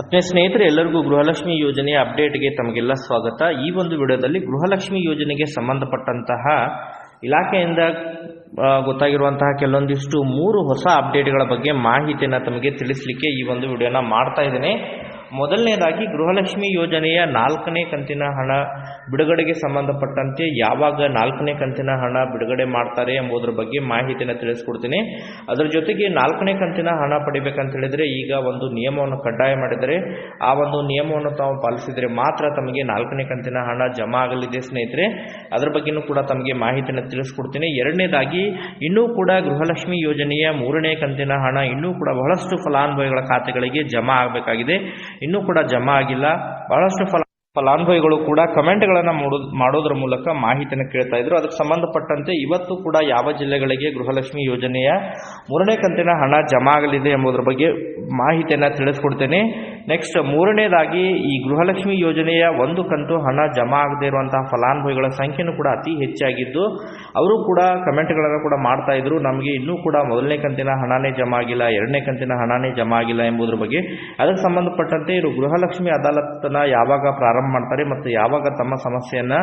ಆತ್ಮೀಯ ಸ್ನೇಹಿತರೆ, ಎಲ್ಲರಿಗೂ ಗೃಹಲಕ್ಷ್ಮಿ ಯೋಜನೆಯ ಅಪ್ಡೇಟ್ಗೆ ತಮಗೆಲ್ಲ ಸ್ವಾಗತ. ಈ ಒಂದು ವಿಡಿಯೋದಲ್ಲಿ ಗೃಹಲಕ್ಷ್ಮಿ ಯೋಜನೆಗೆ ಸಂಬಂಧಪಟ್ಟಂತಹ ಇಲಾಖೆಯಿಂದ ಗೊತ್ತಾಗಿರುವಂತಹ ಕೆಲವೊಂದಿಷ್ಟು 3 ಹೊಸ ಅಪ್ಡೇಟ್ಗಳ ಬಗ್ಗೆ ಮಾಹಿತಿಯನ್ನು ತಮಗೆ ತಿಳಿಸಲಿಕ್ಕೆ ಈ ಒಂದು ವಿಡಿಯೋನ ಮಾಡ್ತಾ ಇದ್ದೇನೆ. ಮೊದಲನೇದಾಗಿ, ಗೃಹಲಕ್ಷ್ಮಿ ಯೋಜನೆಯ 4ನೇ ಕಂತಿನ ಹಣ ಬಿಡುಗಡೆಗೆ ಸಂಬಂಧಪಟ್ಟಂತೆ ಯಾವಾಗ 4ನೇ ಕಂತಿನ ಹಣ ಬಿಡುಗಡೆ ಮಾಡ್ತಾರೆ ಎಂಬುದರ ಬಗ್ಗೆ ಮಾಹಿತಿಯನ್ನು ತಿಳಿಸ್ಕೊಡ್ತೀನಿ. ಅದರ ಜೊತೆಗೆ 4ನೇ ಕಂತಿನ ಹಣ ಪಡಿಬೇಕಂತ ಹೇಳಿದರೆ ಈಗ ಒಂದು ನಿಯಮವನ್ನು ಕಡ್ಡಾಯ ಮಾಡಿದರೆ ಆ ಒಂದು ನಿಯಮವನ್ನು ತಾವು ಪಾಲಿಸಿದರೆ ಮಾತ್ರ ತಮಗೆ 4ನೇ ಕಂತಿನ ಹಣ ಜಮಾ ಆಗಲಿದೆ ಸ್ನೇಹಿತರೆ. ಅದರ ಬಗ್ಗೆನೂ ಕೂಡ ತಮಗೆ ಮಾಹಿತಿಯನ್ನು ತಿಳಿಸ್ಕೊಡ್ತೀನಿ. ಎರಡನೇದಾಗಿ, ಇನ್ನೂ ಕೂಡ ಗೃಹಲಕ್ಷ್ಮಿ ಯೋಜನೆಯ 3ನೇ ಕಂತಿನ ಹಣ ಇನ್ನೂ ಕೂಡ ಬಹಳಷ್ಟು ಫಲಾನುಭವಿಗಳ ಖಾತೆಗಳಿಗೆ ಜಮಾ ಆಗಬೇಕಾಗಿದೆ. ಇನ್ನೂ ಕೂಡ ಜಮಾ ಆಗಿಲ್ಲ. ಬಹಳಷ್ಟು ಫಲಾನುಭವಿಗಳು ಕೂಡ ಕಮೆಂಟ್ಗಳನ್ನು ಮಾಡೋದ್ರ ಮೂಲಕ ಮಾಹಿತಿಯನ್ನು ಕೇಳ್ತಾ ಇದ್ರು. ಅದಕ್ಕೆ ಸಂಬಂಧಪಟ್ಟಂತೆ ಇವತ್ತು ಕೂಡ ಯಾವ ಜಿಲ್ಲೆಗಳಿಗೆ ಗೃಹಲಕ್ಷ್ಮಿ ಯೋಜನೆಯ 3ನೇ ಕಂತಿನ ಹಣ ಜಮಾ ಆಗಲಿದೆ ಎಂಬುದರ ಬಗ್ಗೆ ಮಾಹಿತಿಯನ್ನು ತಿಳಿಸ್ಕೊಡ್ತೇನೆ. ನೆಕ್ಸ್ಟ್, ಮೂರನೇದಾಗಿ, ಈ ಗೃಹಲಕ್ಷ್ಮಿ ಯೋಜನೆಯ 1 ಕಂತು ಹಣ ಜಮಾ ಆಗದೇ ಇರುವಂತಹ ಫಲಾನುಭವಿಗಳ ಸಂಖ್ಯೆನೂ ಕೂಡ ಅತಿ ಹೆಚ್ಚಾಗಿದ್ದು ಅವರು ಕೂಡ ಕಮೆಂಟ್ಗಳನ್ನು ಕೂಡ ಮಾಡ್ತಾ ಇದ್ರು, ನಮಗೆ ಇನ್ನೂ ಕೂಡ 1ನೇ ಕಂತಿನ ಹಣನೇ ಜಮಾ ಆಗಿಲ್ಲ, 2ನೇ ಕಂತಿನ ಹಣನೇ ಜಮಾ ಆಗಿಲ್ಲ ಎಂಬುದರ ಬಗ್ಗೆ. ಅದಕ್ಕೆ ಸಂಬಂಧಪಟ್ಟಂತೆ ಇವರು ಗೃಹಲಕ್ಷ್ಮಿ ಅದಾಲತ್ನ ಯಾವಾಗ ಪ್ರಾರಂಭ ಮಾಡ್ತಾರೆ ಮತ್ತು ಯಾವಾಗ ತಮ್ಮ ಸಮಸ್ಯೆಯನ್ನ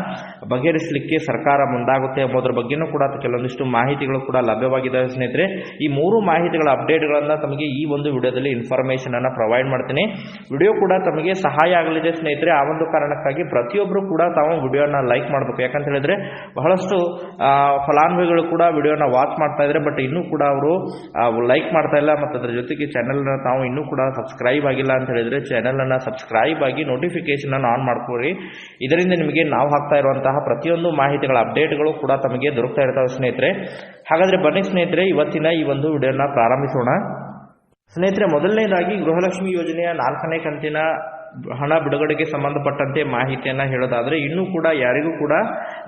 ಬಗೆಹರಿಸಲಿಕ್ಕೆ ಸರ್ಕಾರ ಮುಂದಾಗುತ್ತೆ ಎಂಬುದರ ಬಗ್ಗೆನೂ ಕೂಡ ಕೆಲವೊಂದಿಷ್ಟು ಮಾಹಿತಿಗಳು ಕೂಡ ಲಭ್ಯವಾಗಿದ್ದಾವೆ ಸ್ನೇಹಿತರೆ. ಈ 3 ಮಾಹಿತಿಗಳ ಅಪ್ಡೇಟ್ಗಳನ್ನು ತಮಗೆ ಈ ಒಂದು ವಿಡಿಯೋದಲ್ಲಿ ಇನ್ಫಾರ್ಮೇಶನ್ ಅನ್ನು ಪ್ರೊವೈಡ್ ಮಾಡ್ತೀನಿ. ವಿಡಿಯೋ ಕೂಡ ತಮಗೆ ಸಹಾಯ ಆಗಲಿದೆ ಸ್ನೇಹಿತರೆ. ಆ ಒಂದು ಕಾರಣಕ್ಕಾಗಿ ಪ್ರತಿಯೊಬ್ಬರು ಕೂಡ ತಾವು ವಿಡಿಯೋನ ಲೈಕ್ ಮಾಡಬೇಕು. ಯಾಕಂತ ಹೇಳಿದ್ರೆ ಬಹಳಷ್ಟು ಫಲಾನುಭವಿಗಳು ಕೂಡ ವಿಡಿಯೋನ ವಾಚ್ ಮಾಡ್ತಾ ಇದ್ದಾರೆ, ಬಟ್ ಇನ್ನೂ ಕೂಡ ಅವರು ಲೈಕ್ ಮಾಡ್ತಾ ಇಲ್ಲ ಮತ್ತು ಅದರ ಜೊತೆಗೆ ಚಾನೆಲ್ನ ತಾವು ಇನ್ನೂ ಕೂಡ ಸಬ್ಸ್ಕ್ರೈಬ್ ಆಗಿಲ್ಲ ಅಂತ ಹೇಳಿದ್ರೆ ಚಾನೆಲ್ ಅನ್ನ ಸಬ್ಸ್ಕ್ರೈಬ್ ಆಗಿ ನೋಟಿಫಿಕೇಶನ್ ಅನ್ನು ಆನ್ ಮಾಡ್ಕೊಳ್ಳಿ. ಇದರಿಂದ ನಿಮಗೆ ನಾವು ಹಾಕ್ತಾ ಇರುವಂತಹ ಪ್ರತಿಯೊಂದು ಮಾಹಿತಿಗಳ ಅಪ್ಡೇಟ್ಗಳು ಕೂಡ ತಮಗೆ ದೊರಕ್ತಾ ಇರ್ತಾವೆ ಸ್ನೇಹಿತರೆ. ಹಾಗಾದ್ರೆ ಬನ್ನಿ ಸ್ನೇಹಿತರೆ, ಇವತ್ತಿನ ಈ ಒಂದು ವಿಡಿಯೋನ ಪ್ರಾರಂಭಿಸೋಣ. ಸ್ನೇಹಿತರೆ, ಮೊದಲನೇದಾಗಿ ಗೃಹಲಕ್ಷ್ಮಿ ಯೋಜನೆಯ 4ನೇ ಕಂತಿನ ಹಣ ಬಿಡುಗಡೆಗೆ ಸಂಬಂಧಪಟ್ಟಂತೆ ಮಾಹಿತಿಯನ್ನು ಹೇಳೋದಾದರೆ, ಇನ್ನೂ ಕೂಡ ಯಾರಿಗೂ ಕೂಡ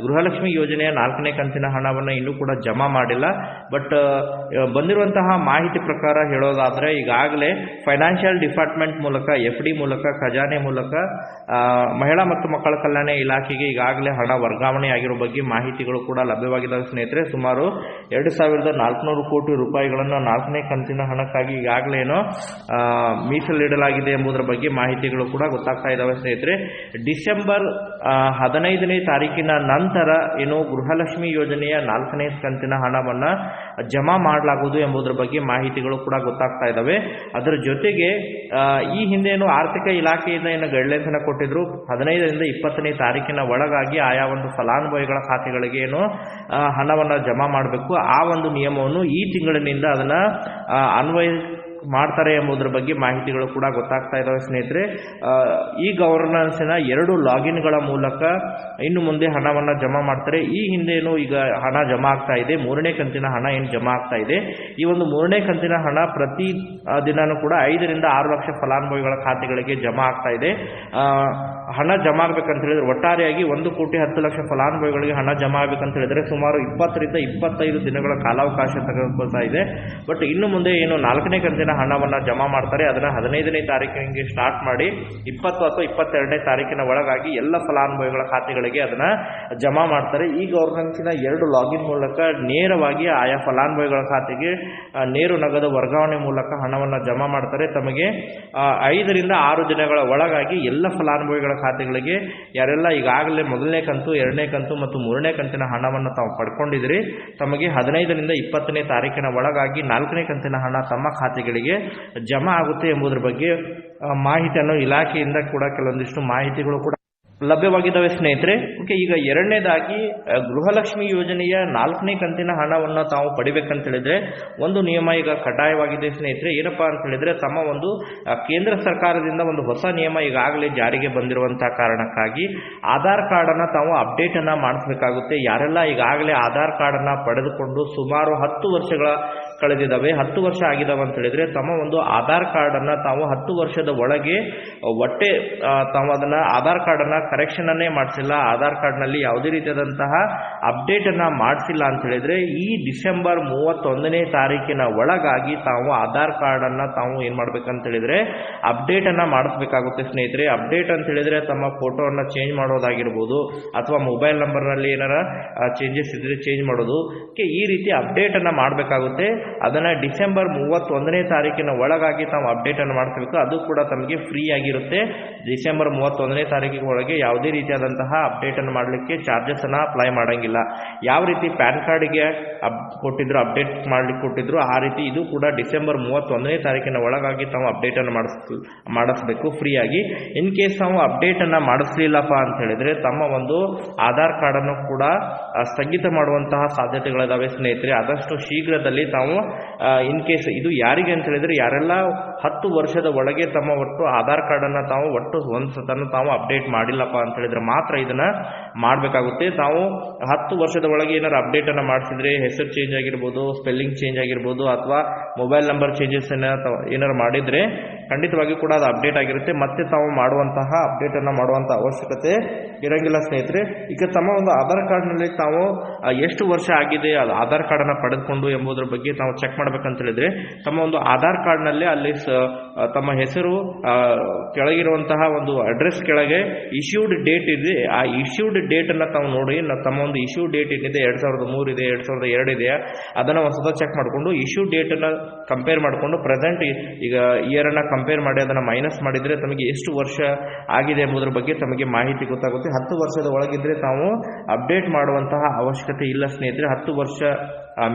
ಗೃಹಲಕ್ಷ್ಮಿ ಯೋಜನೆಯ 4ನೇ ಕಂತಿನ ಹಣವನ್ನು ಇನ್ನೂ ಕೂಡ ಜಮಾ ಮಾಡಿಲ್ಲ. ಬಟ್ ಬಂದಿರುವಂತಹ ಮಾಹಿತಿ ಪ್ರಕಾರ ಹೇಳೋದಾದರೆ ಈಗಾಗಲೇ ಫೈನಾನ್ಷಿಯಲ್ ಡಿಪಾರ್ಟ್ಮೆಂಟ್ ಮೂಲಕ, FD ಮೂಲಕ, ಖಜಾನೆ ಮೂಲಕ ಮಹಿಳಾ ಮತ್ತು ಮಕ್ಕಳ ಕಲ್ಯಾಣ ಇಲಾಖೆಗೆ ಈಗಾಗಲೇ ಹಣ ವರ್ಗಾವಣೆ ಆಗಿರೋ ಬಗ್ಗೆ ಮಾಹಿತಿಗಳು ಕೂಡ ಲಭ್ಯವಾಗಿದ್ದಾವೆ ಸ್ನೇಹಿತರೆ. ಸುಮಾರು 2400 ಕೋಟಿ ರೂಪಾಯಿಗಳನ್ನು 4ನೇ ಕಂತಿನ ಹಣಕ್ಕಾಗಿ ಈಗಾಗಲೇ ಮೀಸಲಿಡಲಾಗಿದೆ ಎಂಬುದರ ಬಗ್ಗೆ ಮಾಹಿತಿಗಳು ಕೂಡ ಗೊತ್ತಾಗ್ತಾ ಇದ್ದಾವೆ ಸ್ನೇಹಿತರೆ. ಡಿಸೆಂಬರ್ 15ನೇ ತಾರೀಕಿನ ನಂತರ ಗೃಹಲಕ್ಷ್ಮಿ ಯೋಜನೆಯ 4ನೇ ಕಂತಿನ ಹಣವನ್ನು ಜಮಾ ಮಾಡಲಾಗುವುದು ಎಂಬುದರ ಬಗ್ಗೆ ಮಾಹಿತಿಗಳು ಕೂಡ ಗೊತ್ತಾಗ್ತಾ ಇದ್ದಾವೆ. ಅದರ ಜೊತೆಗೆ ಈ ಹಿಂದೆ ಆರ್ಥಿಕ ಇಲಾಖೆಯಿಂದ ಗೈಡ್ಲೈನ್ಸ್ ಅನ್ನು ಕೊಟ್ಟಿದ್ರು, 15ರಿಂದ 20ನೇ ತಾರೀಕಿನ ಒಳಗಾಗಿ ಆಯಾ ಒಂದು ಫಲಾನುಭವಿಗಳ ಖಾತೆಗಳಿಗೆ ಹಣವನ್ನು ಜಮಾ ಮಾಡಬೇಕು. ಆ ಒಂದು ನಿಯಮವನ್ನು ಈ ತಿಂಗಳಿನಿಂದ ಅದನ್ನ ಅನ್ವಯ ಮಾಡ್ತಾರೆ ಎಂಬುದರ ಬಗ್ಗೆ ಮಾಹಿತಿಗಳು ಕೂಡ ಗೊತ್ತಾಗ್ತಾ ಇದ್ದಾವೆ ಸ್ನೇಹಿತರೆ. ಈ ಗವರ್ನೆನ್ಸ್ನ 2 ಲಾಗಿನ್ಗಳ ಮೂಲಕ ಇನ್ನು ಮುಂದೆ ಹಣವನ್ನು ಜಮಾ ಮಾಡ್ತಾರೆ. ಈ ಹಿಂದೆ ಈಗ ಹಣ ಜಮಾ ಆಗ್ತಾ ಇದೆ, 3ನೇ ಕಂತಿನ ಹಣ ಏನು ಜಮಾ ಆಗ್ತಾ ಇದೆ, ಈ ಒಂದು 3ನೇ ಕಂತಿನ ಹಣ ಪ್ರತಿ ದಿನಾನೂ ಕೂಡ 5ರಿಂದ 6 ಲಕ್ಷ ಫಲಾನುಭವಿಗಳ ಖಾತೆಗಳಿಗೆ ಜಮಾ ಆಗ್ತಾ ಇದೆ. ಹಣ ಜಮಾ ಆಗ್ಬೇಕಂತ ಹೇಳಿದ್ರೆ ಒಟ್ಟಾರೆಯಾಗಿ 1,10,00,000 ಫಲಾನುಭವಿಗಳಿಗೆ ಹಣ ಜಮಾ ಆಗ್ಬೇಕಂತ ಹೇಳಿದ್ರೆ ಸುಮಾರು 20ರಿಂದ 25 ದಿನಗಳ ಕಾಲಾವಕಾಶ ತೆಗೆದುಕೊಳ್ತಾ ಇದೆ. ಬಟ್ ಇನ್ನು ಮುಂದೆ 4ನೇ ಕಂತಿನ ಹಣವನ್ನು ಜಮಾ ಮಾಡ್ತಾರೆ, ಅದನ್ನ 15ನೇ ತಾರೀಕಿಗೆ ಸ್ಟಾರ್ಟ್ ಮಾಡಿ 20 ಅಥವಾ 22ನೇ ತಾರೀಕಿನ ಒಳಗಾಗಿ ಎಲ್ಲ ಫಲಾನುಭವಿಗಳ ಖಾತೆಗಳಿಗೆ ಅದನ್ನ ಜಮಾ ಮಾಡ್ತಾರೆ. ಈ ಗವರ್ನೆನ್ಸ್ನ 2 ಲಾಗಿನ್ ಮೂಲಕ ನೇರವಾಗಿ ಆಯಾ ಫಲಾನುಭವಿಗಳ ಖಾತೆಗೆ ನೇರು ನಗದು ವರ್ಗಾವಣೆ ಮೂಲಕ ಹಣವನ್ನು ಜಮಾ ಮಾಡ್ತಾರೆ. ತಮಗೆ 5ರಿಂದ 6 ದಿನಗಳ ಒಳಗಾಗಿ ಎಲ್ಲ ಫಲಾನುಭವಿಗಳ ಖಾತೆಗಳಿಗೆ ಯಾರೆಲ್ಲ ಈಗಾಗಲೇ 1ನೇ ಕಂತು, 2ನೇ ಕಂತು ಮತ್ತು 3ನೇ ಕಂತಿನ ಹಣವನ್ನು ತಾವು ಪಡ್ಕೊಂಡಿದ್ರಿ, ತಮಗೆ 15ರಿಂದ 20ನೇ ತಾರೀಕಿನ ಒಳಗಾಗಿ 4ನೇ ಕಂತಿನ ಹಣ ತಮ್ಮ ಖಾತೆಗಳಿಗೆ ಜಮಾ ಆಗುತ್ತೆ ಎಂಬುದರ ಬಗ್ಗೆ ಮಾಹಿತಿಯನ್ನು ಇಲಾಖೆಯಿಂದ ಕೂಡ ಕೆಲವೊಂದಿಷ್ಟು ಮಾಹಿತಿಗಳು ಕೂಡ ಲಭ್ಯವಾಗಿದ್ದಾವೆ ಸ್ನೇಹಿತರೆ. ಓಕೆ, ಈಗ ಎರಡನೇದಾಗಿ ಗೃಹಲಕ್ಷ್ಮಿ ಯೋಜನೆಯ 4ನೇ ಕಂತಿನ ಹಣವನ್ನು ತಾವು ಪಡಿಬೇಕಂತ ಹೇಳಿದ್ರೆ ಒಂದು ನಿಯಮ ಈಗ ಕಡ್ಡಾಯವಾಗಿದೆ ಸ್ನೇಹಿತರೆ. ಏನಪ್ಪಾ ಅಂತ ಹೇಳಿದ್ರೆ, ತಮ್ಮ ಒಂದು ಕೇಂದ್ರ ಸರ್ಕಾರದಿಂದ ಒಂದು ಹೊಸ ನಿಯಮ ಈಗಾಗಲೇ ಜಾರಿಗೆ ಬಂದಿರುವಂತಹ ಕಾರಣಕ್ಕಾಗಿ ಆಧಾರ್ ಕಾರ್ಡ್ ಅನ್ನ ತಾವು ಅಪ್ಡೇಟ್ ಅನ್ನ ಮಾಡಿಸಬೇಕಾಗುತ್ತೆ. ಯಾರೆಲ್ಲ ಈಗಾಗಲೇ ಆಧಾರ್ ಕಾರ್ಡ್ ಅನ್ನ ಪಡೆದುಕೊಂಡು ಸುಮಾರು 10 ವರ್ಷಗಳ ಕಳೆದಿದ್ದಾವೆ, 10 ವರ್ಷ ಆಗಿದಾವೆ ಅಂತ ಹೇಳಿದ್ರೆ ತಮ್ಮ ಒಂದು ಆಧಾರ್ ಕಾರ್ಡ್ ಅನ್ನ ತಾವು 10 ವರ್ಷದ ಒಳಗೆ ತಾವು ಅದನ್ನ ಆಧಾರ್ ಕಾರ್ಡ್ ಅನ್ನ ಕರೆಕ್ಷನ್ ಅನ್ನೇ ಮಾಡಿಸಿಲ್ಲ, ಆಧಾರ್ ಕಾರ್ಡ್ ನಲ್ಲಿ ಯಾವುದೇ ರೀತಿಯಾದಂತಹ ಅಪ್ಡೇಟನ್ನು ಮಾಡಿಸಿಲ್ಲ ಅಂತ ಹೇಳಿದರೆ ಈ ಡಿಸೆಂಬರ್ 31ನೇ ತಾರೀಕಿನ ಒಳಗಾಗಿ ತಾವು ಆಧಾರ್ ಕಾರ್ಡನ್ನು ತಾವು ಏನು ಮಾಡಬೇಕಂತ ಹೇಳಿದರೆ ಅಪ್ಡೇಟನ್ನು ಮಾಡಿಸ್ಬೇಕಾಗುತ್ತೆ ಸ್ನೇಹಿತರೆ. ಅಪ್ಡೇಟ್ ಅಂತ ಹೇಳಿದರೆ ತಮ್ಮ ಫೋಟೋವನ್ನು ಚೇಂಜ್ ಮಾಡೋದಾಗಿರ್ಬೋದು ಅಥವಾ ಮೊಬೈಲ್ ನಂಬರ್ನಲ್ಲಿ ಏನಾರ ಚೇಂಜಸ್ ಇದ್ದರೆ ಚೇಂಜ್ ಮಾಡೋದು, ಈ ರೀತಿ ಅಪ್ಡೇಟನ್ನು ಮಾಡಬೇಕಾಗುತ್ತೆ. ಅದನ್ನು ಡಿಸೆಂಬರ್ 31ನೇ ತಾರೀಕಿನ ಒಳಗಾಗಿ ತಾವು ಅಪ್ಡೇಟನ್ನು ಮಾಡಿಸಬೇಕು. ಅದು ಕೂಡ ತಮಗೆ ಫ್ರೀ ಆಗಿರುತ್ತೆ. ಡಿಸೆಂಬರ್ 31ನೇ ತಾರೀಕಿನ ಒಳಗೆ ಯಾವುದೇ ರೀತಿಯಾದಂತಹ ಅಪ್ಡೇಟನ್ನು ಮಾಡಲಿಕ್ಕೆ ಚಾರ್ಜಸನ್ನು ಅಪ್ಲೈ ಮಾಡೋಂಗಿಲ್ಲ. ಯಾವ ರೀತಿ ಪ್ಯಾನ್ ಕಾರ್ಡಿಗೆ ಕೊಟ್ಟಿದ್ರು ಅಪ್ಡೇಟ್ ಮಾಡಲಿಕ್ಕೆ ಕೊಟ್ಟಿದ್ರು ಆ ರೀತಿ ಇದು ಕೂಡ ಡಿಸೆಂಬರ್ 31ನೇ ತಾರೀಕಿನ ಒಳಗಾಗಿ ತಾವು ಅಪ್ಡೇಟನ್ನು ಮಾಡಿಸ್ಬೇಕು ಫ್ರೀಯಾಗಿ. ಇನ್ ಕೇಸ್ ತಾವು ಅಪ್ಡೇಟನ್ನು ಮಾಡಿಸ್ಲಿಲ್ಲಪ್ಪ ಅಂತ ಹೇಳಿದರೆ ತಮ್ಮ ಒಂದು ಆಧಾರ್ ಕಾರ್ಡನ್ನು ಕೂಡ ಸ್ಥಗಿತ ಮಾಡುವಂತಹ ಸಾಧ್ಯತೆಗಳಿದಾವೆ ಸ್ನೇಹಿತರೆ. ಆದಷ್ಟು ಶೀಘ್ರದಲ್ಲಿ ತಾವು ಇನ್ ಕೇಸ್ ಇದು ಯಾರಿಗೆ ಅಂತ ಹೇಳಿದರೆ ಯಾರೆಲ್ಲ 10 ವರ್ಷದ ಒಳಗೆ ತಮ್ಮ ಒಟ್ಟು ಆಧಾರ್ ಕಾರ್ಡನ್ನು ತಾವು ಒಟ್ಟು ಒಂದು ಸತನ್ನು ತಾವು ಅಪ್ಡೇಟ್ ಮಾಡಿಲ್ಲಪ್ಪ ಅಂತ ಹೇಳಿದ್ರೆ ಮಾತ್ರ ಇದನ್ನು ಮಾಡಬೇಕಾಗುತ್ತೆ. ತಾವು 10 ವರ್ಷದ ಒಳಗೆ ಏನಾರು ಅಪ್ಡೇಟನ್ನು ಮಾಡಿಸಿದ್ರೆ ಹೆಸರು ಚೇಂಜ್ ಆಗಿರ್ಬೋದು, ಸ್ಪೆಲ್ಲಿಂಗ್ ಚೇಂಜ್ ಆಗಿರ್ಬೋದು ಅಥವಾ ಮೊಬೈಲ್ ನಂಬರ್ ಚೇಂಜಸ್ ಏನಾರು ಮಾಡಿದರೆ ಖಂಡಿತವಾಗಿ ಕೂಡ ಅದು ಅಪ್ಡೇಟ್ ಆಗಿರುತ್ತೆ. ಮತ್ತೆ ತಾವು ಮಾಡುವಂತಹ ಅಪ್ಡೇಟನ್ನು ಮಾಡುವಂಥ ಅವಶ್ಯಕತೆ ಇರೋಂಗಿಲ್ಲ ಸ್ನೇಹಿತರೆ. ಈಗ ತಮ್ಮ ಒಂದು ಆಧಾರ್ ಕಾರ್ಡ್ನಲ್ಲಿ ತಾವು ಎಷ್ಟು ವರ್ಷ ಆಗಿದೆ ಅದು ಆಧಾರ್ ಕಾರ್ಡನ್ನು ಪಡೆದುಕೊಂಡು ಎಂಬುದರ ಬಗ್ಗೆ ತಾವು ಚೆಕ್ ಮಾಡ್ಬೇಕಂತ ಹೇಳಿದ್ರೆ ತಮ್ಮ ಒಂದು ಆಧಾರ್ ಕಾರ್ಡ್ನಲ್ಲೇ ಅಲ್ಲಿ ತಮ್ಮ ಹೆಸರು ಕೆಳಗಿರುವಂತಹ ಒಂದು ಅಡ್ರೆಸ್ ಕೆಳಗೆ ಇಶ್ಯೂಡ್ ಡೇಟ್ ಇದೆ. ಆ ಇಶ್ಯೂಡ್ ಡೇಟನ್ನು ತಾವು ನೋಡಿ ತಮ್ಮ ಒಂದು ಇಶ್ಯೂ ಡೇಟ್ ಏನಿದೆ 2003 ಇದೆ, 2002 ಇದೆ, ಅದನ್ನು ಒಂದು ಸತ ಚೆಕ್ ಮಾಡಿಕೊಂಡು ಇಶ್ಯೂ ಡೇಟನ್ನು ಕಂಪೇರ್ ಮಾಡಿಕೊಂಡು ಪ್ರೆಸೆಂಟ್ ಈಗ ಇಯರನ್ನು ಕಂಪೇರ್ ಮಾಡಿ ಅದನ್ನು ಮೈನಸ್ ಮಾಡಿದರೆ ತಮಗೆ ಎಷ್ಟು ವರ್ಷ ಆಗಿದೆ ಎಂಬುದರ ಬಗ್ಗೆ ತಮಗೆ ಮಾಹಿತಿ ಗೊತ್ತಾಗುತ್ತೆ. 10 ವರ್ಷದ ಒಳಗಿದ್ರೆ ತಾವು ಅಪ್ಡೇಟ್ ಮಾಡುವಂತಹ ಅವಶ್ಯಕತೆ ಇಲ್ಲ ಸ್ನೇಹಿತರೆ. 10 ವರ್ಷ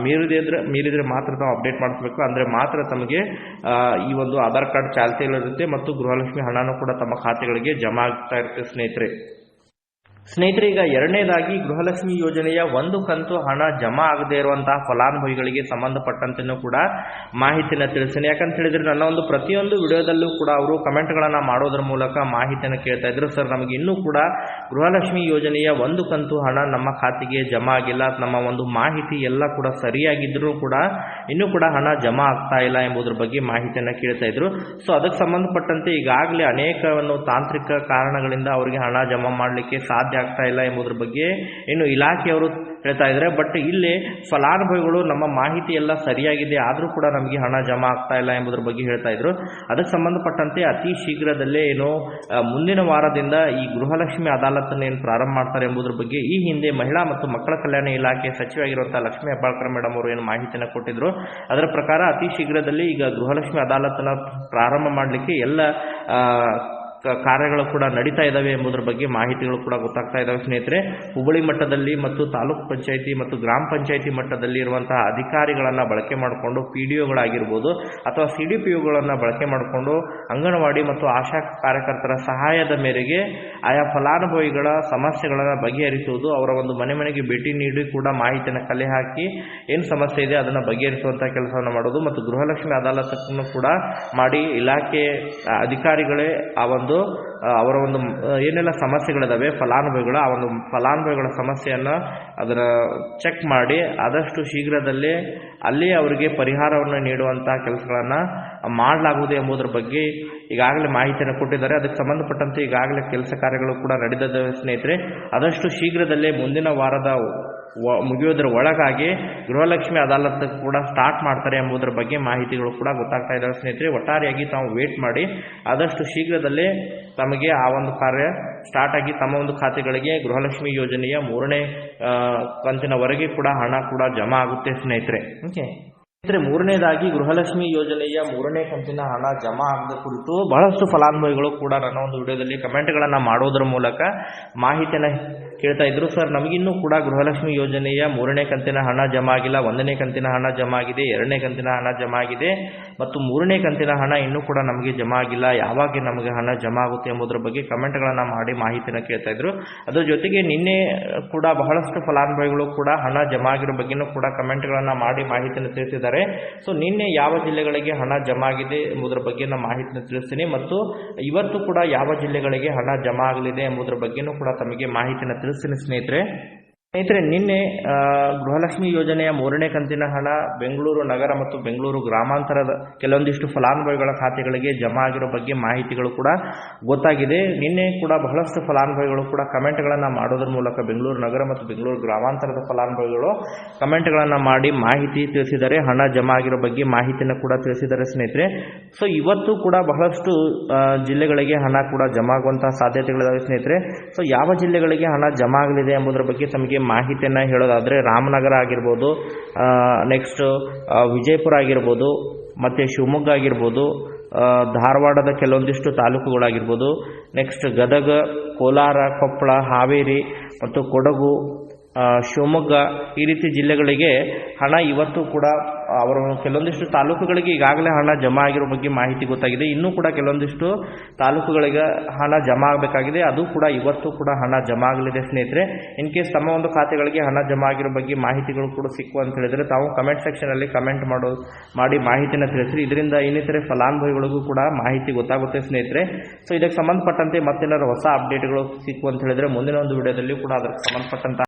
ಮೀರಿದ್ರೆ ಮಾತ್ರ ತಾವು ಅಪ್ಡೇಟ್ ಮಾಡಿಸ್ಬೇಕು. ಅಂದರೆ ಮಾತ್ರ ತಮಗೆ ಈ ಒಂದು ಆಧಾರ್ ಕಾರ್ಡ್ ಚಾಲ್ತಿಯಲ್ಲಿರುತ್ತೆ ಮತ್ತು ಗೃಹಲಕ್ಷ್ಮಿ ಹಣನೂ ಕೂಡ ತಮ್ಮ ಖಾತೆಗಳಿಗೆ ಜಮಾ ಆಗ್ತಾ ಇರುತ್ತೆ ಸ್ನೇಹಿತರೆ. ಈಗ ಎರಡನೇದಾಗಿ ಗೃಹಲಕ್ಷ್ಮಿ ಯೋಜನೆಯ ಒಂದು ಕಂತು ಹಣ ಜಮಾ ಆಗದೇ ಇರುವಂತಹ ಫಲಾನುಭವಿಗಳಿಗೆ ಸಂಬಂಧಪಟ್ಟಂತೆಯೂ ಕೂಡ ಮಾಹಿತಿಯನ್ನು ತಿಳಿಸ್ತೀನಿ. ಯಾಕಂತ ಹೇಳಿದ್ರೆ ನನ್ನ ಒಂದು ಪ್ರತಿಯೊಂದು ವಿಡಿಯೋದಲ್ಲೂ ಕೂಡ ಅವರು ಕಮೆಂಟ್ಗಳನ್ನು ಮಾಡೋದ್ರ ಮೂಲಕ ಮಾಹಿತಿಯನ್ನು ಕೇಳ್ತಾ ಇದ್ರು. ಸರ್, ನಮಗೆ ಇನ್ನೂ ಕೂಡ ಗೃಹಲಕ್ಷ್ಮಿ ಯೋಜನೆಯ ಒಂದು ಕಂತು ಹಣ ನಮ್ಮ ಖಾತೆಗೆ ಜಮಾ ಆಗಿಲ್ಲ, ನಮ್ಮ ಒಂದು ಮಾಹಿತಿ ಎಲ್ಲ ಕೂಡ ಸರಿಯಾಗಿದ್ದರೂ ಕೂಡ ಇನ್ನೂ ಕೂಡ ಹಣ ಜಮಾ ಆಗ್ತಾ ಇಲ್ಲ ಎಂಬುದರ ಬಗ್ಗೆ ಮಾಹಿತಿಯನ್ನು ಕೇಳ್ತಾ ಇದ್ರು. ಸೊ ಅದಕ್ಕೆ ಸಂಬಂಧಪಟ್ಟಂತೆ ಈಗಾಗಲೇ ಅನೇಕ ತಾಂತ್ರಿಕ ಕಾರಣಗಳಿಂದ ಅವರಿಗೆ ಹಣ ಜಮಾ ಮಾಡಲಿಕ್ಕೆ ಸಾಧ್ಯ ಆಗ್ತಾ ಇಲ್ಲ ಎಂಬುದರ ಬಗ್ಗೆ ಇನ್ನು ಇಲಾಖೆಯವರು ಹೇಳ್ತಾ ಇದ್ದಾರೆ. ಬಟ್ ಇಲ್ಲಿ ಫಲಾನುಭವಿಗಳು ನಮ್ಮ ಮಾಹಿತಿ ಎಲ್ಲ ಸರಿಯಾಗಿದೆ ಆದರೂ ಕೂಡ ನಮಗೆ ಹಣ ಜಮಾ ಆಗ್ತಾ ಇಲ್ಲ ಎಂಬುದರ ಬಗ್ಗೆ ಹೇಳ್ತಾ ಇದ್ರು. ಅದಕ್ಕೆ ಸಂಬಂಧಪಟ್ಟಂತೆ ಅತಿ ಶೀಘ್ರದಲ್ಲೇ ಏನು ಮುಂದಿನ ವಾರದಿಂದ ಈ ಗೃಹಲಕ್ಷ್ಮಿ ಅದಾಲತನ್ನು ಏನು ಪ್ರಾರಂಭ ಮಾಡ್ತಾರೆ ಎಂಬುದರ ಬಗ್ಗೆ ಈ ಹಿಂದೆ ಮಹಿಳಾ ಮತ್ತು ಮಕ್ಕಳ ಕಲ್ಯಾಣ ಇಲಾಖೆ ಸಚಿವರಾಗಿರುವಂತಹ ಲಕ್ಷ್ಮೀ ಹೆಬ್ಬಾಳ್ಕರ್ ಮೇಡಮ್ ಅವರು ಏನು ಮಾಹಿತಿಯನ್ನು ಕೊಟ್ಟಿದ್ರು ಅದರ ಪ್ರಕಾರ ಅತಿ ಶೀಘ್ರದಲ್ಲಿ ಈಗ ಗೃಹಲಕ್ಷ್ಮಿ ಅದಾಲತನ್ನು ಪ್ರಾರಂಭ ಮಾಡಲಿಕ್ಕೆ ಎಲ್ಲ ಕಾರ್ಯಗಳು ಕೂಡ ನಡೀತಾ ಇದ್ದಾವೆ ಎಂಬುದರ ಬಗ್ಗೆ ಮಾಹಿತಿಗಳು ಕೂಡ ಗೊತ್ತಾಗ್ತಾ ಇದ್ದಾವೆ ಸ್ನೇಹಿತರೆ. ಹುಬ್ಬಳ್ಳಿ ಮಟ್ಟದಲ್ಲಿ ಮತ್ತು ತಾಲೂಕು ಪಂಚಾಯಿತಿ ಮತ್ತು ಗ್ರಾಮ ಪಂಚಾಯಿತಿ ಮಟ್ಟದಲ್ಲಿ ಇರುವಂತಹ ಅಧಿಕಾರಿಗಳನ್ನು ಬಳಕೆ ಮಾಡಿಕೊಂಡು PDOಗಳಾಗಿರ್ಬೋದು ಅಥವಾ CDPOಗಳನ್ನು ಬಳಕೆ ಮಾಡಿಕೊಂಡು ಅಂಗನವಾಡಿ ಮತ್ತು ಆಶಾ ಕಾರ್ಯಕರ್ತರ ಸಹಾಯದ ಮೇರೆಗೆ ಆಯಾ ಫಲಾನುಭವಿಗಳ ಸಮಸ್ಯೆಗಳನ್ನು ಬಗೆಹರಿಸುವುದು, ಅವರ ಒಂದು ಮನೆಗೆ ಭೇಟಿ ನೀಡಿ ಕೂಡ ಮಾಹಿತಿಯನ್ನು ಕಲೆ ಹಾಕಿ ಏನು ಸಮಸ್ಯೆ ಇದೆ ಅದನ್ನು ಬಗೆಹರಿಸುವಂಥ ಕೆಲಸವನ್ನು ಮಾಡೋದು ಮತ್ತು ಗೃಹಲಕ್ಷ್ಮಿ ಅದಾಲತನ್ನು ಕೂಡ ಮಾಡಿ ಇಲಾಖೆ ಅಧಿಕಾರಿಗಳೇ ಅವರ ಒಂದು ಏನೆಲ್ಲ ಸಮಸ್ಯೆಗಳಿದಾವೆ ಫಲಾನುಭವಿಗಳ ಸಮಸ್ಯೆಯನ್ನು ಅದನ್ನು ಚೆಕ್ ಮಾಡಿ ಆದಷ್ಟು ಶೀಘ್ರದಲ್ಲೇ ಅಲ್ಲಿ ಅವರಿಗೆ ಪರಿಹಾರವನ್ನು ನೀಡುವಂಥ ಕೆಲಸಗಳನ್ನು ಮಾಡಲಾಗುವುದು ಎಂಬುದರ ಬಗ್ಗೆ ಈಗಾಗಲೇ ಮಾಹಿತಿಯನ್ನು ಕೊಟ್ಟಿದ್ದಾರೆ. ಅದಕ್ಕೆ ಸಂಬಂಧಪಟ್ಟಂತೆ ಈಗಾಗಲೇ ಕೆಲಸ ಕಾರ್ಯಗಳು ಕೂಡ ನಡೆದಿದ್ದಾವೆ ಸ್ನೇಹಿತರೆ. ಆದಷ್ಟು ಶೀಘ್ರದಲ್ಲೇ ಮುಂದಿನ ವಾರದ ಮುಗಿಯೋದ್ರ ಒಳಗಾಗಿ ಗೃಹಲಕ್ಷ್ಮಿ ಅದಾಲತ್ ಕೂಡ ಸ್ಟಾರ್ಟ್ ಮಾಡ್ತಾರೆ ಎಂಬುದರ ಬಗ್ಗೆ ಮಾಹಿತಿಗಳು ಕೂಡ ಗೊತ್ತಾಗ್ತಾ ಇದ್ದಾವೆ ಸ್ನೇಹಿತರೆ. ಒಟ್ಟಾರೆಯಾಗಿ ತಾವು ವೇಟ್ ಮಾಡಿ ಆದಷ್ಟು ಶೀಘ್ರದಲ್ಲೇ ತಮಗೆ ಆ ಒಂದು ಕಾರ್ಯ ಸ್ಟಾರ್ಟ್ ಆಗಿ ತಮ್ಮ ಒಂದು ಖಾತೆಗಳಿಗೆ ಗೃಹಲಕ್ಷ್ಮಿ ಯೋಜನೆಯ 3ನೇ ಕಂತಿನವರೆಗೆ ಕೂಡ ಹಣ ಕೂಡ ಜಮಾ ಆಗುತ್ತೆ ಸ್ನೇಹಿತರೆ. ಓಕೆ ಸ್ನೇಹಿತರೆ, 3ನೇದಾಗಿ ಗೃಹಲಕ್ಷ್ಮಿ ಯೋಜನೆಯ 3ನೇ ಕಂತಿನ ಹಣ ಜಮಾ ಆಗದ ಕುರಿತು ಬಹಳಷ್ಟು ಫಲಾನುಭವಿಗಳು ಕೂಡ ನನ್ನ ಒಂದು ವಿಡಿಯೋದಲ್ಲಿ ಕಮೆಂಟ್ಗಳನ್ನು ಮಾಡೋದ್ರ ಮೂಲಕ ಮಾಹಿತಿಯನ್ನು ಕೇಳ್ತಾ ಇದ್ರು. ಸರ್, ನಮಗಿನ್ನೂ ಕೂಡ ಗೃಹಲಕ್ಷ್ಮಿ ಯೋಜನೆಯ 3ನೇ ಕಂತಿನ ಹಣ ಜಮಾ ಆಗಿಲ್ಲ, 1ನೇ ಕಂತಿನ ಹಣ ಜಮಾ ಆಗಿದೆ, 2ನೇ ಕಂತಿನ ಹಣ ಜಮಾ ಆಗಿದೆ ಮತ್ತು 3ನೇ ಕಂತಿನ ಹಣ ಇನ್ನೂ ಕೂಡ ನಮಗೆ ಜಮಾ ಆಗಿಲ್ಲ, ಯಾವಾಗ ನಮಗೆ ಹಣ ಜಮಾ ಆಗುತ್ತೆ ಎಂಬುದರ ಬಗ್ಗೆ ಕಮೆಂಟ್ಗಳನ್ನು ಮಾಡಿ ಮಾಹಿತಿಯನ್ನು ಕೇಳ್ತಾ ಇದ್ರು. ಅದರ ಜೊತೆಗೆ ನಿನ್ನೆ ಕೂಡ ಬಹಳಷ್ಟು ಫಲಾನುಭವಿಗಳು ಕೂಡ ಹಣ ಜಮಾ ಆಗಿರೋ ಬಗ್ಗೆನೂ ಕೂಡ ಕಮೆಂಟ್ಗಳನ್ನು ಮಾಡಿ ಮಾಹಿತಿಯನ್ನು ತಿಳಿಸಿದ್ದಾರೆ. ಸೊ ನಿನ್ನೆ ಯಾವ ಜಿಲ್ಲೆಗಳಿಗೆ ಹಣ ಜಮಾ ಆಗಿದೆ ಎಂಬುದರ ಬಗ್ಗೆ ನಾನು ಮಾಹಿತಿಯನ್ನು ತಿಳಿಸ್ತೀನಿ ಮತ್ತು ಇವತ್ತು ಕೂಡ ಯಾವ ಜಿಲ್ಲೆಗಳಿಗೆ ಹಣ ಜಮಾ ಆಗಲಿದೆ ಎಂಬುದರ ಬಗ್ಗೆನೂ ಕೂಡ ತಮಗೆ ಮಾಹಿತಿಯನ್ನು ತಿಳಿಸ್ತೀನಿ ಸ್ನೇಹಿತರೆ. ಸ್ನೇಹಿತರೆ, ನಿನ್ನೆ ಗೃಹಲಕ್ಷ್ಮಿ ಯೋಜನೆಯ 3ನೇ ಕಂತಿನ ಹಣ ಬೆಂಗಳೂರು ನಗರ ಮತ್ತು ಬೆಂಗಳೂರು ಗ್ರಾಮಾಂತರದ ಕೆಲವೊಂದಿಷ್ಟು ಫಲಾನುಭವಿಗಳ ಖಾತೆಗಳಿಗೆ ಜಮಾ ಆಗಿರೋ ಬಗ್ಗೆ ಮಾಹಿತಿಗಳು ಕೂಡ ಗೊತ್ತಾಗಿದೆ. ನಿನ್ನೆ ಕೂಡ ಬಹಳಷ್ಟು ಫಲಾನುಭವಿಗಳು ಕೂಡ ಕಮೆಂಟ್ಗಳನ್ನು ಮಾಡೋದ್ರ ಮೂಲಕ ಬೆಂಗಳೂರು ನಗರ ಮತ್ತು ಬೆಂಗಳೂರು ಗ್ರಾಮಾಂತರದ ಫಲಾನುಭವಿಗಳು ಕಮೆಂಟ್ಗಳನ್ನು ಮಾಡಿ ಮಾಹಿತಿ ತಿಳಿಸಿದ್ದಾರೆ. ಹಣ ಜಮಾ ಆಗಿರೋ ಬಗ್ಗೆ ಮಾಹಿತಿಯನ್ನು ಕೂಡ ತಿಳಿಸಿದ್ದಾರೆ ಸ್ನೇಹಿತರೆ. ಸೊ ಇವತ್ತು ಕೂಡ ಬಹಳಷ್ಟು ಜಿಲ್ಲೆಗಳಿಗೆ ಹಣ ಕೂಡ ಜಮಾ ಆಗುವಂತಹ ಸಾಧ್ಯತೆಗಳಿದಾವೆ ಸ್ನೇಹಿತರೆ. ಸೊ ಯಾವ ಜಿಲ್ಲೆಗಳಿಗೆ ಹಣ ಜಮಾ ಆಗಲಿದೆ ಎಂಬುದರ ಬಗ್ಗೆ ತಮಗೆ ಮಾಹಿತಿಯನ್ನು ಹೇಳೋದಾದರೆ, ರಾಮನಗರ ಆಗಿರ್ಬೋದು, ನೆಕ್ಸ್ಟ್ ವಿಜಯಪುರ ಆಗಿರ್ಬೋದು, ಮತ್ತು ಶಿವಮೊಗ್ಗ ಆಗಿರ್ಬೋದು, ಧಾರವಾಡದ ಕೆಲವೊಂದಿಷ್ಟು ತಾಲೂಕುಗಳಾಗಿರ್ಬೋದು, ನೆಕ್ಸ್ಟ್ ಗದಗ, ಕೋಲಾರ, ಕೊಪ್ಪಳ, ಹಾವೇರಿ ಮತ್ತು ಕೊಡಗು, ಶಿವಮೊಗ್ಗ ಈ ರೀತಿ ಜಿಲ್ಲೆಗಳಿಗೆ ಹಣ ಇವತ್ತು ಕೂಡ ಅವರ ಕೆಲವೊಂದಿಷ್ಟು ತಾಲೂಕುಗಳಿಗೆ ಈಗಾಗಲೇ ಹಣ ಜಮಾ ಆಗಿರೋ ಬಗ್ಗೆ ಮಾಹಿತಿ ಗೊತ್ತಾಗಿದೆ. ಇನ್ನೂ ಕೂಡ ಕೆಲವೊಂದಿಷ್ಟು ತಾಲೂಕುಗಳಿಗೆ ಹಣ ಜಮಾ ಆಗಬೇಕಾಗಿದೆ. ಅದು ಕೂಡ ಇವತ್ತು ಕೂಡ ಹಣ ಜಮಾ ಆಗಲಿದೆ ಸ್ನೇಹಿತರೆ. ಇನ್ ಕೇಸ್ ತಮ್ಮ ಒಂದು ಖಾತೆಗಳಿಗೆ ಹಣ ಜಮಾ ಆಗಿರೋ ಬಗ್ಗೆ ಮಾಹಿತಿಗಳು ಕೂಡ ಸಿಕ್ಕು ಅಂತ ಹೇಳಿದರೆ ತಾವು ಕಮೆಂಟ್ ಸೆಕ್ಷನಲ್ಲಿ ಕಮೆಂಟ್ ಮಾಡಿ ಮಾಹಿತಿನ ತಿಳಿಸ್ರಿ. ಇದರಿಂದ ಇನ್ನಿತರೆ ಫಲಾನುಭವಿಗಳಿಗೂ ಕೂಡ ಮಾಹಿತಿ ಗೊತ್ತಾಗುತ್ತೆ ಸ್ನೇಹಿತರೆ. ಸೊ ಇದಕ್ಕೆ ಸಂಬಂಧಪಟ್ಟಂತೆ ಮತ್ತೇನಾದ್ರು ಹೊಸ ಅಪ್ಡೇಟ್ಗಳು ಸಿಕ್ಕು ಅಂತ ಹೇಳಿದರೆ ಮುಂದಿನ ಒಂದು ವಿಡಿಯೋದಲ್ಲಿ ಕೂಡ ಅದಕ್ಕೆ ಸಂಬಂಧಪಟ್ಟಂತ